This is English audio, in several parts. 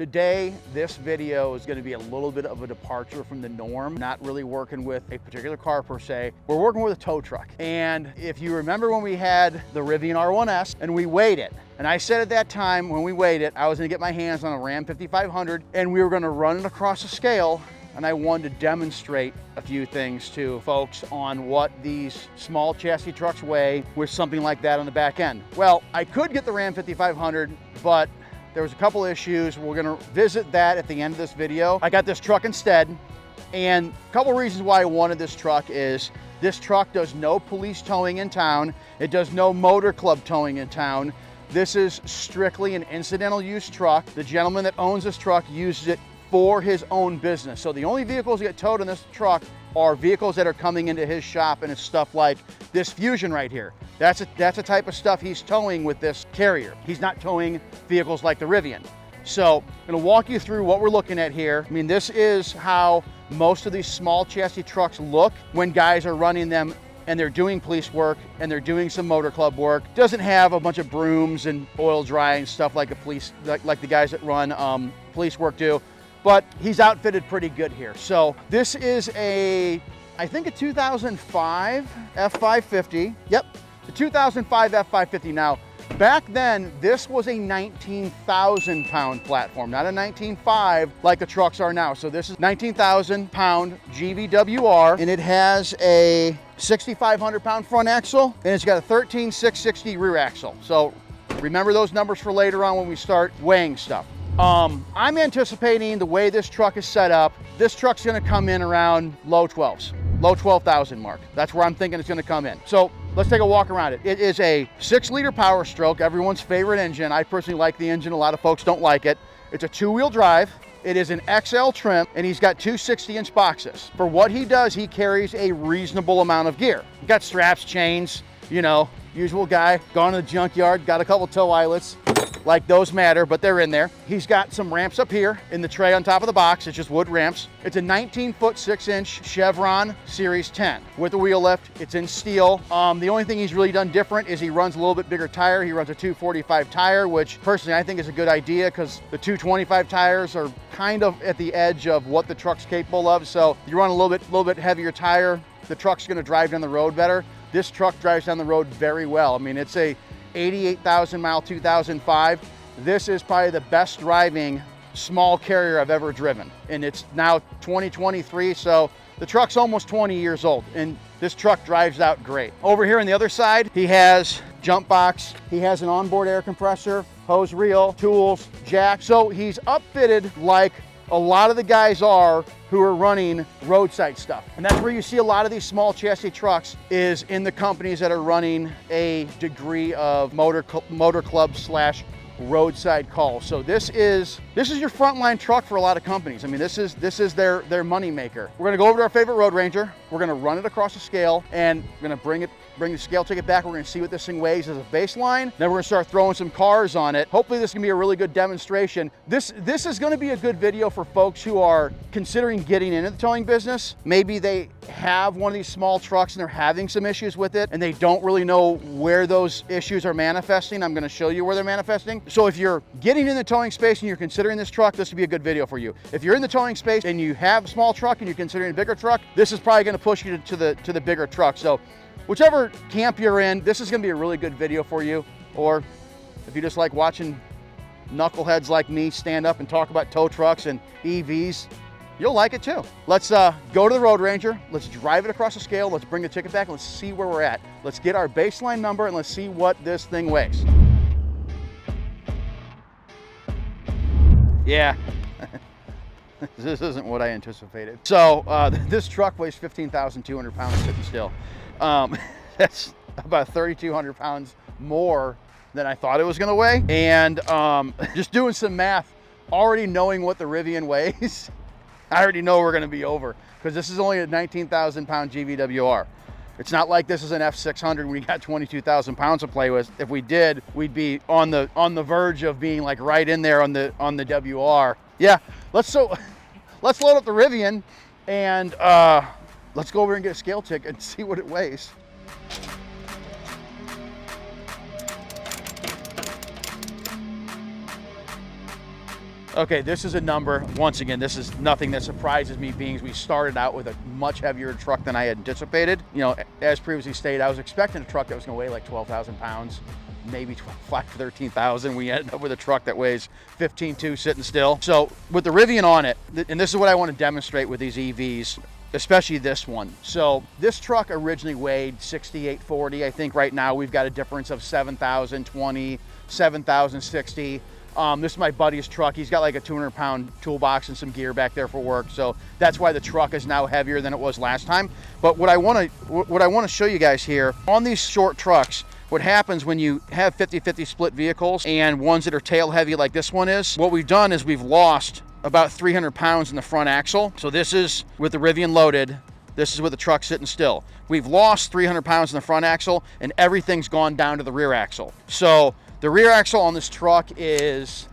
Today, this video is going to be a little bit of a departure from the norm. Not really working with a particular car per se. We're working with a tow truck. And if you remember when we had the Rivian R1S and we weighed it, and I said at that time when we weighed it, I was going to get my hands on a Ram 5500 and we were going to run it across a scale, and I wanted to demonstrate a few things to folks on what these small chassis trucks weigh with something like that on the back end. Well, I could get the Ram 5500, but there was a couple issues. We're gonna visit that at the end of this video. I got this truck instead, and a couple reasons why I wanted this truck is this truck does no police towing in town. It does no motor club towing in town. This is strictly an incidental use truck. The gentleman that owns this truck uses it for his own business. So the only vehicles that get towed in this truck are vehicles that are coming into his shop, and it's stuff like this Fusion right here. That's a type of stuff he's towing with this carrier. He's not towing vehicles like the Rivian. So I'm gonna walk you through what we're looking at here. I mean, this is how most of these small chassis trucks look when guys are running them and they're doing police work and they're doing some motor club work. Doesn't have a bunch of brooms and oil drying stuff like like the guys that run police work do. But he's outfitted pretty good here. So this is I think a 2005 F550. Yep, the 2005 F550. Now, back then, this was a 19,000 pound platform, not a 19.5 like the trucks are now. So this is 19,000 pound GVWR, and it has a 6,500 pound front axle, and it's got a 13,660 rear axle. So remember those numbers for later on when we start weighing stuff. I'm anticipating the way this truck is set up, this truck's gonna come in around low 12s, low 12,000 mark. That's where I'm thinking it's gonna come in. So let's take a walk around it. It is a 6-liter Power Stroke, everyone's favorite engine. I personally like the engine, a lot of folks don't like it. It's a 2-wheel drive. It is an XL trim, and he's got two 60-inch boxes. For what he does, he carries a reasonable amount of gear. He's got straps, chains, you know, usual guy, gone to the junkyard, got a couple tow eyelets. Like those matter, but they're in there. He's got some ramps up here in the tray on top of the box. It's just wood ramps. It's a 19-foot 6-inch Chevron Series 10 with a wheel lift. It's in steel. The only thing he's really done different is he runs a little bit bigger tire. He runs a 245 tire, which personally I think is a good idea because the 225 tires are kind of at the edge of what the truck's capable of. So you run a little bit heavier tire, the truck's going to drive down the road better. This truck drives down the road very well. I mean, it's a 88,000 mile 2005. This is probably the best driving small carrier I've ever driven. And it's now 2023, so the truck's almost 20 years old, and this truck drives out great. Over here on the other side, he has jump box, he has an onboard air compressor, hose reel, tools, jack. So he's upfitted like a lot of the guys are who are running roadside stuff. And that's where you see a lot of these small chassis trucks is in the companies that are running a degree of motor club / roadside call. So this is your frontline truck for a lot of companies. I mean, this is their money maker. We're gonna go over to our favorite Road Ranger. We're gonna run it across the scale, and we're gonna bring the scale ticket back. We're gonna see what this thing weighs as a baseline. Then we're gonna start throwing some cars on it. Hopefully this can be a really good demonstration. This is gonna be a good video for folks who are considering getting into the towing business. Maybe they have one of these small trucks and they're having some issues with it and they don't really know where those issues are manifesting. I'm gonna show you where they're manifesting. So if you're getting in the towing space and you're considering this truck, this would be a good video for you. If you're in the towing space and you have a small truck and you're considering a bigger truck, this is probably gonna push you to the bigger truck. So whichever camp you're in, this is gonna be a really good video for you. Or if you just like watching knuckleheads like me stand up and talk about tow trucks and EVs, you'll like it too. Let's go to the Road Ranger. Let's drive it across the scale. Let's bring the ticket back. Let's see where we're at. Let's get our baseline number and let's see what this thing weighs. Yeah, this isn't what I anticipated. So this truck weighs 15,200 pounds sitting still. That's about 3,200 pounds more than I thought it was gonna weigh. And just doing some math, already knowing what the Rivian weighs, I already know we're gonna be over, because this is only a 19,000 pound GVWR. It's not like this is an F600 we got 22,000 pounds to play with. If we did, we'd be on the verge of being like right in there on the WR. Yeah, let's load up the Rivian and let's go over and get a scale ticket and see what it weighs. Okay, this is a number, once again, this is nothing that surprises me, being we started out with a much heavier truck than I had anticipated. You know, as previously stated, I was expecting a truck that was gonna weigh like 12,000 pounds, maybe 13,000. We ended up with a truck that weighs 15.2 sitting still. So with the Rivian on it, and this is what I wanna demonstrate with these EVs, especially this one. So this truck originally weighed 6,840. I think right now we've got a difference of 7,020, 7,060. This is my buddy's truck. He's got like a 200-pound toolbox and some gear back there for work. So that's why the truck is now heavier than it was last time. But what I want to show you guys here on these short trucks, what happens when you have 50-50 split vehicles and ones that are tail heavy like this one is, what we've done is we've lost about 300 pounds in the front axle. So this is with the Rivian loaded. This is with the truck sitting still. We've lost 300 pounds in the front axle and everything's gone down to the rear axle. So the rear axle on this truck is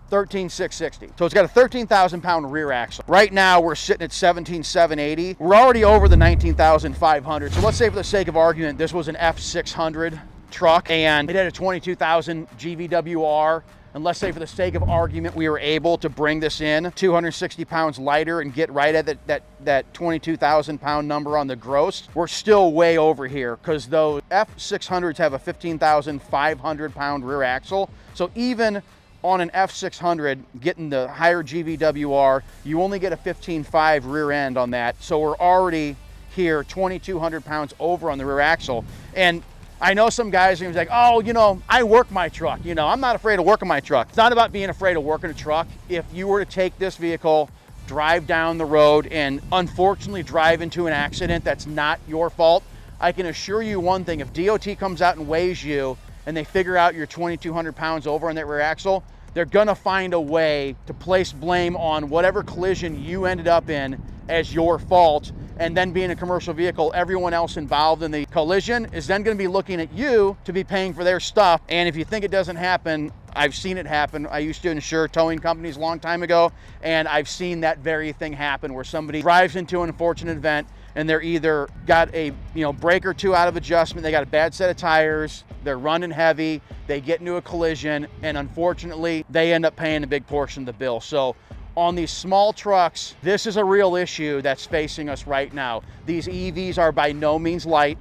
13,660. So it's got a 13,000 pound rear axle. Right now we're sitting at 17,780. We're already over the 19,500. So let's say for the sake of argument, this was an F600 truck and it had a 22,000 GVWR. And let's say for the sake of argument, we were able to bring this in 260 pounds lighter and get right at that 22,000 pound number on the gross. We're still way over here because those F600s have a 15,500 pound rear axle. So even on an F600, getting the higher GVWR, you only get a 15.5 rear end on that. So we're already here 2,200 pounds over on the rear axle. And I know some guys are gonna be like, oh, you know, I work my truck. You know, I'm not afraid of working my truck. It's not about being afraid of working a truck. If you were to take this vehicle, drive down the road, and unfortunately drive into an accident that's not your fault, I can assure you one thing, if DOT comes out and weighs you and they figure out you're 2,200 pounds over on that rear axle, they're gonna find a way to place blame on whatever collision you ended up in as your fault. And then being a commercial vehicle, everyone else involved in the collision is then gonna be looking at you to be paying for their stuff. And if you think it doesn't happen, I've seen it happen. I used to insure towing companies a long time ago, and I've seen that very thing happen where somebody drives into an unfortunate event and they're either got a brake or two out of adjustment, they got a bad set of tires, they're running heavy, they get into a collision, and unfortunately, they end up paying a big portion of the bill. So on these small trucks, this is a real issue that's facing us right now. These EVs are by no means light.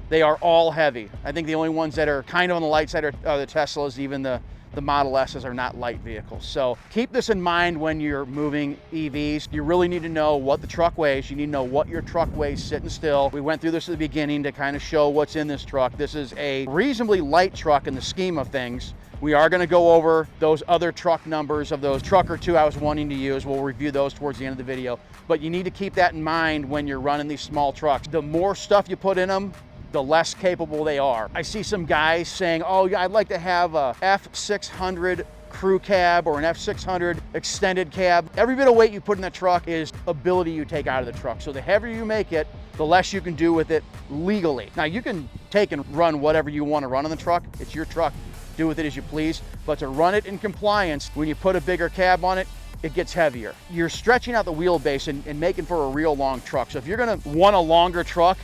They are all heavy. I think the only ones that are kind of on the light side are the Teslas. Even the Model S's are not light vehicles. So keep this in mind when you're moving EVs. You really need to know what the truck weighs. You need to know what your truck weighs sitting still. We went through this at the beginning to kind of show what's in this truck. This is a reasonably light truck in the scheme of things. We are gonna go over those other truck numbers of those truck or two I was wanting to use. We'll review those towards the end of the video. But you need to keep that in mind when you're running these small trucks. The more stuff you put in them, the less capable they are. I see some guys saying, oh yeah, I'd like to have a F600 crew cab or an F600 extended cab. Every bit of weight you put in that truck is ability you take out of the truck. So the heavier you make it, the less you can do with it legally. Now you can take and run whatever you want to run on the truck. It's your truck. Do with it as you please. But to run it in compliance, when you put a bigger cab on it, it gets heavier. You're stretching out the wheelbase and making for a real long truck. So if you're gonna want a longer truck,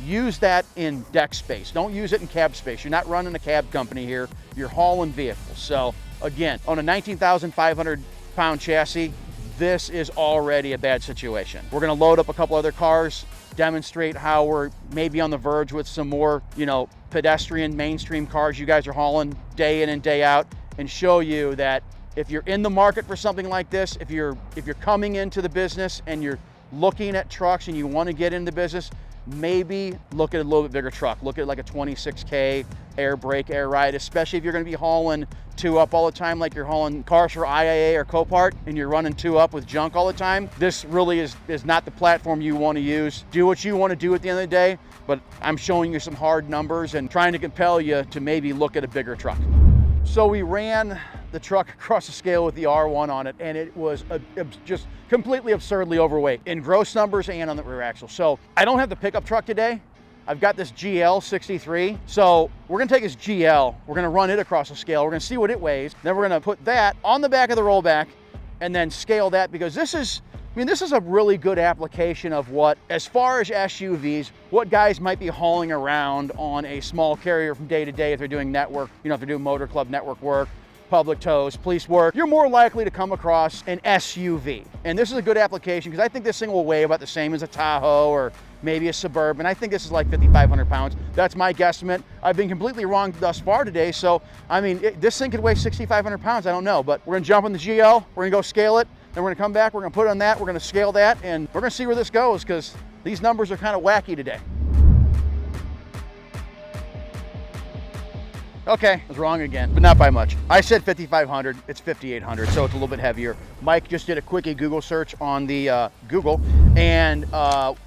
use that in deck space. Don't use it in cab space. You're not running a cab company here. You're hauling vehicles. So again, on a 19,500 pound chassis, this is already a bad situation. We're gonna load up a couple other cars, demonstrate how we're maybe on the verge with some more, pedestrian mainstream cars you guys are hauling day in and day out, and show you that if you're in the market for something like this, if you're coming into the business and you're looking at trucks and you want to get into business, maybe look at a little bit bigger truck. Look at like a 26K air brake, air ride, especially if you're going to be hauling two up all the time, like you're hauling cars for IAA or Copart and you're running two up with junk all the time. This really is not the platform you want to use. Do what you want to do at the end of the day, but I'm showing you some hard numbers and trying to compel you to maybe look at a bigger truck. So we ran the truck across the scale with the R1 on it, and it was just completely absurdly overweight in gross numbers and on the rear axle. So I don't have the pickup truck today. I've got this GL 63. So we're gonna take this GL, we're gonna run it across the scale, we're gonna see what it weighs, then we're gonna put that on the back of the rollback and then scale that, because this is a really good application of what, as far as SUVs, what guys might be hauling around on a small carrier from day to day if they're doing network, if they're doing motor club network work, public tows, police work, you're more likely to come across an SUV. And this is a good application because I think this thing will weigh about the same as a Tahoe or maybe a Suburban. I think this is like 5,500 pounds. That's my guesstimate. I've been completely wrong thus far today. So, I mean, this thing could weigh 6,500 pounds. I don't know, but we're gonna jump on the GL. We're gonna go scale it. Then we're gonna come back. We're gonna put it on that. We're gonna scale that, and we're gonna see where this goes because these numbers are kind of wacky today. Okay, I was wrong again, but not by much. I said 5,500, it's 5,800, so it's a little bit heavier. Mike just did a quickie Google search on the Google and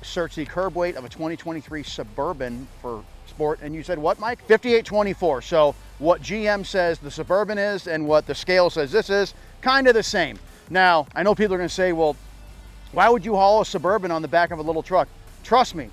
searched the curb weight of a 2023 Suburban for sport. And you said what, Mike? 5824. So what GM says the Suburban is and what the scale says this is, kind of the same. Now, I know people are gonna say, well, why would you haul a Suburban on the back of a little truck? Trust me,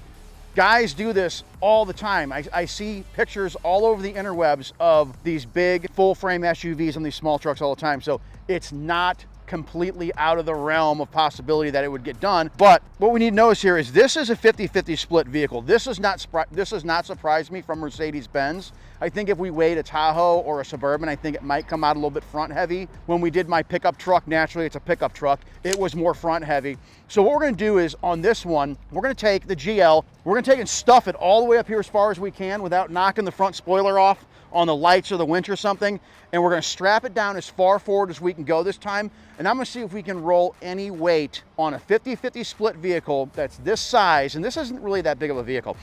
guys do this all the time. I see pictures all over the interwebs of these big full frame SUVs on these small trucks all the time. So it's not completely out of the realm of possibility that it would get done. But what we need to notice here is this is a 50-50 split vehicle. This does not surprise me from Mercedes-Benz. I think if we weighed a Tahoe or a Suburban, I think it might come out a little bit front heavy. When we did my pickup truck, naturally it's a pickup truck, it was more front heavy. So what we're gonna do is on this one, we're gonna take the GL, we're gonna take and stuff it all the way up here as far as we can without knocking the front spoiler off on the lights or the winch or something. And we're gonna strap it down as far forward as we can go this time. And I'm gonna see if we can roll any weight on a 50-50 split vehicle that's this size, and this isn't really that big of a vehicle.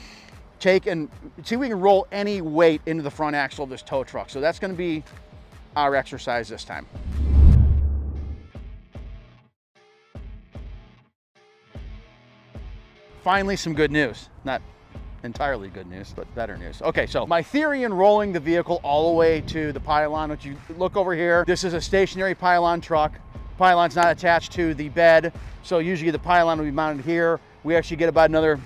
Take and see if we can roll any weight into the front axle of this tow truck. So that's gonna be our exercise this time. Finally, some good news. Not entirely good news, but better news. Okay, so my theory in rolling the vehicle all the way to the pylon, which you look over here, this is a stationary pylon truck. Pylon's not attached to the bed, so usually the pylon will be mounted here. We actually get about another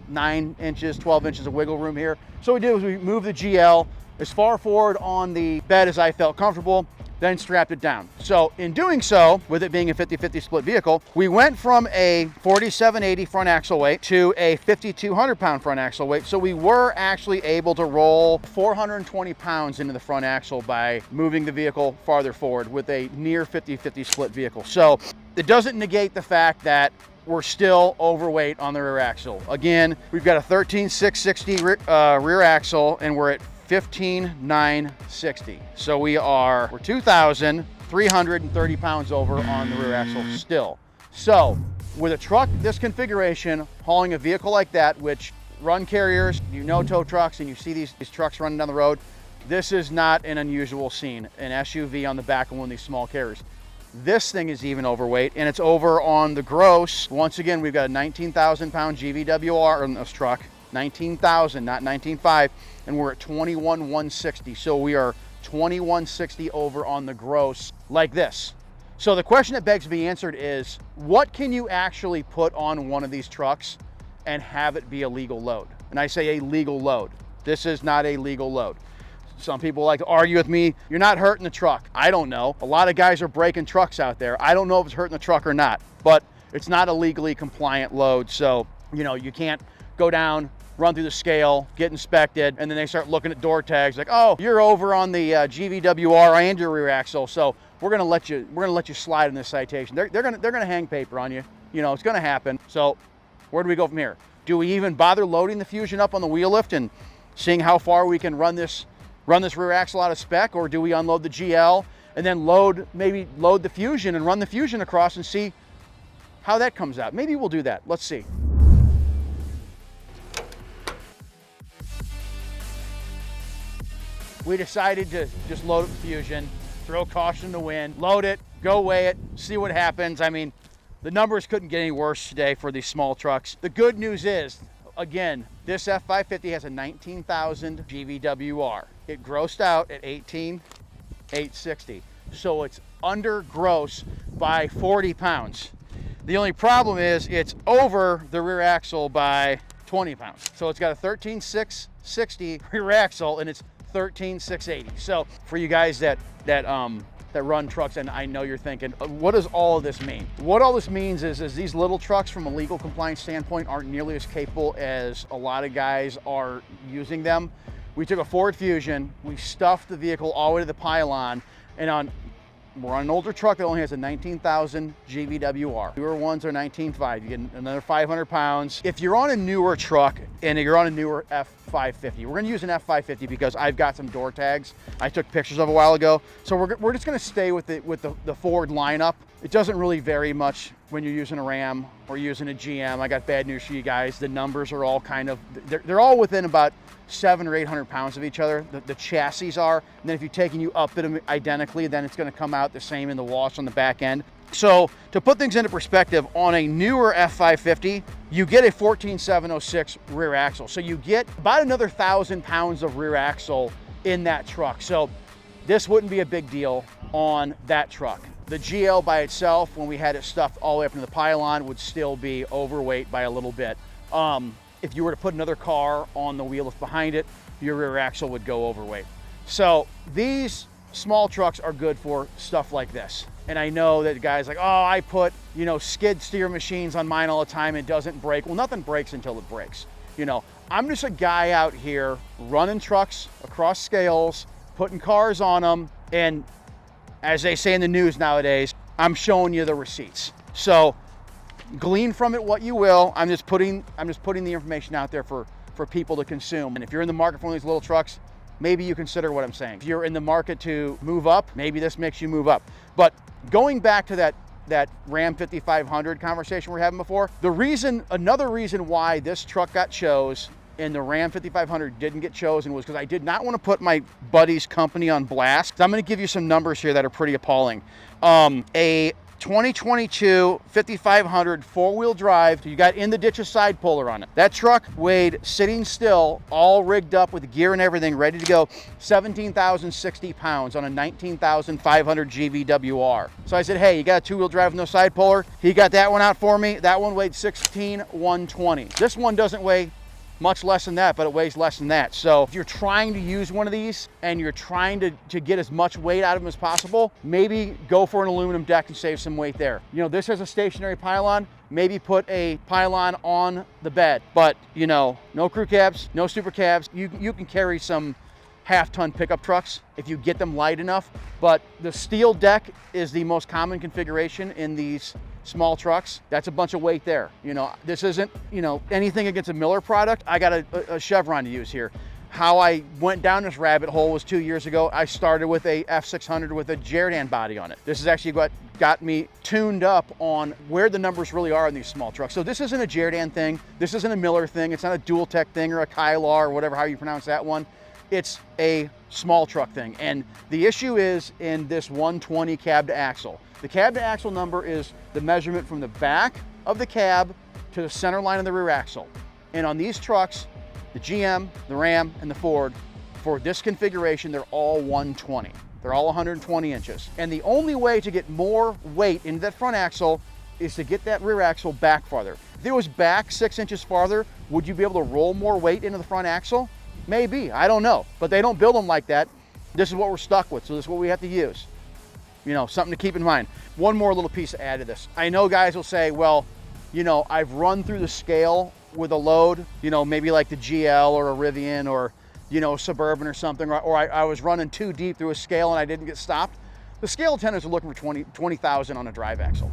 9 inches, 12 inches of wiggle room here. So what we did was we moved the GL as far forward on the bed as I felt comfortable, then strapped it down. So in doing so, with it being a 50-50 split vehicle, we went from a 4780 front axle weight to a 5,200 pound front axle weight. So we were actually able to roll 420 pounds into the front axle by moving the vehicle farther forward with a near 50-50 split vehicle. So it doesn't negate the fact that we're still overweight on the rear axle. Again, we've got a 13,660 rear axle and we're at 15,960. So we're 2,330 pounds over on the rear axle still. So with a truck this configuration, hauling a vehicle like that, which run carriers, you know, tow trucks, and you see these trucks running down the road, this is not an unusual scene, an SUV on the back of one of these small carriers. This thing is even overweight, and it's over on the gross. Once again, we've got a 19,000 pound GVWR in this truck, 19,000, not 19.5, and we're at 21,160. So we are 2160 over on the gross like this. So the question that begs to be answered is, what can you actually put on one of these trucks and have it be a legal load? And I say a legal load. This is not a legal load. Some people like to argue with me, you're not hurting the truck. I don't know. A lot of guys are breaking trucks out there. I don't know if it's hurting the truck or not, but it's not a legally compliant load. So, you know, you can't go down, run through the scale, get inspected, and then they start looking at door tags like, oh, you're over on the GVWR and your rear axle, so we're gonna let you slide in this citation. They're gonna hang paper on you. You know, it's gonna happen. So where do we go from here? Do we even bother loading the Fusion up on the wheel lift and seeing how far we can run this rear axle out of spec, or do we unload the GL and then maybe load the Fusion and run the Fusion across and see how that comes out? Maybe we'll do that. Let's see. We decided to just load up the Fusion, throw caution to the wind, load it, go weigh it, see what happens. I mean, the numbers couldn't get any worse today for these small trucks. The good news is, again, this F550 has a 19,000 GVWR. It grossed out at 18,860. So it's under gross by 40 pounds. The only problem is it's over the rear axle by 20 pounds. So it's got a 13,660 rear axle and it's 13,680. So for you guys that run trucks, and I know you're thinking, what does all of this mean? What all this means is these little trucks from a legal compliance standpoint aren't nearly as capable as a lot of guys are using them. We took a Ford Fusion, we stuffed the vehicle all the way to the pylon, And we're on an older truck that only has a 19,000 GVWR. Newer ones are 19.5. You get another 500 pounds. If you're on a newer truck and you're on a newer F550, we're gonna use an F550 because I've got some door tags I took pictures of a while ago. So we're just gonna stay with the Ford lineup. It doesn't really vary much when you're using a Ram or using a GM. I got bad news for you guys. The numbers are all kind of, they're all within about 700 or 800 pounds of each other. The chassis are, and then if you're taking you up them identically, then it's gonna come out the same in the wash on the back end. So to put things into perspective, on a newer F550, you get a 14,706 rear axle. So you get about another 1,000 pounds of rear axle in that truck. So this wouldn't be a big deal on that truck. The GL by itself, when we had it stuffed all the way up into the pylon, would still be overweight by a little bit. If you were to put another car on the wheel behind it, your rear axle would go overweight. So these small trucks are good for stuff like this. And I know that guys like, oh, I put, you know, skid steer machines on mine all the time, it doesn't break. Well, nothing breaks until it breaks. You know, I'm just a guy out here running trucks across scales, putting cars on them, and as they say in the news nowadays, I'm showing you the receipts. So glean from it what you will. I'm just putting the information out there for people to consume. And if you're in the market for one of these little trucks, maybe you consider what I'm saying. If you're in the market to move up, maybe this makes you move up. But going back to that Ram 5500 conversation we were having before, another reason why this truck got chose and the Ram 5500 didn't get chosen was because I did not want to put my buddy's company on blast. I'm going to give you some numbers here that are pretty appalling. A 2022 5500 four-wheel drive, you got in the ditch a side puller on it. That truck weighed sitting still, all rigged up with gear and everything, ready to go, 17,060 pounds on a 19,500 GVWR. So I said, hey, you got a two-wheel drive with no side puller? He got that one out for me. That one weighed 16,120. This one doesn't weigh much less than that, but it weighs less than that. So if you're trying to use one of these and you're trying to get as much weight out of them as possible, maybe go for an aluminum deck and save some weight there. You know, this has a stationary pylon, maybe put a pylon on the bed, but you know, no crew cabs, no super cabs. You can carry some half-ton pickup trucks if you get them light enough, but the steel deck is the most common configuration in these small trucks. That's a bunch of weight there. You know, this isn't, you know, anything against a Miller product. I got a Chevron to use here. How I went down this rabbit hole was 2 years ago. I started with a F600 with a Jerdan body on it. This is actually what got me tuned up on where the numbers really are in these small trucks. So this isn't a Jerdan thing. This isn't a Miller thing. It's not a Dual Tech thing or a Kylar or whatever, how you pronounce that one. It's a small truck thing. And the issue is in this 120 cab to axle. The cab to axle number is the measurement from the back of the cab to the center line of the rear axle. And on these trucks, the GM, the Ram, and the Ford, for this configuration, they're all 120. They're all 120 inches. And the only way to get more weight into that front axle is to get that rear axle back farther. If it was back 6 inches farther, would you be able to roll more weight into the front axle? Maybe, I don't know. But they don't build them like that. This is what we're stuck with, so this is what we have to use. You know, something to keep in mind. One more little piece to add to this. I know guys will say, well, you know, I've run through the scale with a load, you know, maybe like the GL or a Rivian or, you know, Suburban or something, or I was running too deep through a scale and I didn't get stopped. The scale attendants are looking for 20,000 on a drive axle.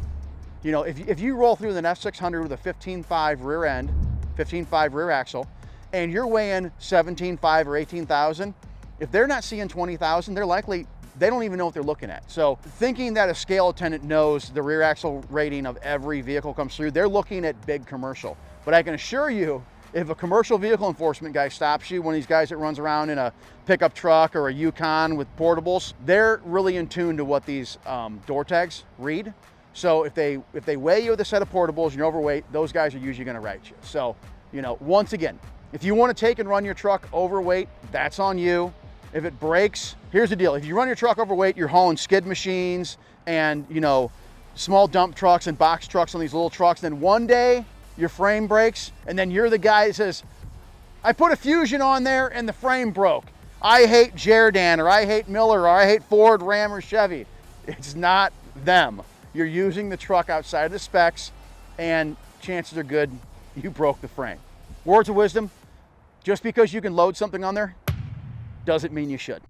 You know, if you roll through an F600 with a 15.5 rear end, 15.5 rear axle, and you're weighing 17.5 or 18,000, if they're not seeing 20,000, they don't even know what they're looking at. So thinking that a scale attendant knows the rear axle rating of every vehicle comes through, they're looking at big commercial. But I can assure you, if a commercial vehicle enforcement guy stops you, one of these guys that runs around in a pickup truck or a Yukon with portables, they're really in tune to what these door tags read. So if they weigh you with a set of portables and you're overweight, those guys are usually gonna write you. So, you know, once again, if you wanna take and run your truck overweight, that's on you. If it breaks, here's the deal. If you run your truck overweight, you're hauling skid machines and, you know, small dump trucks and box trucks on these little trucks. Then one day your frame breaks and then you're the guy that says, I put a Fusion on there and the frame broke. I hate Jerdan, or I hate Miller, or I hate Ford, Ram, or Chevy. It's not them. You're using the truck outside of the specs and chances are good you broke the frame. Words of wisdom, just because you can load something on there doesn't mean you should.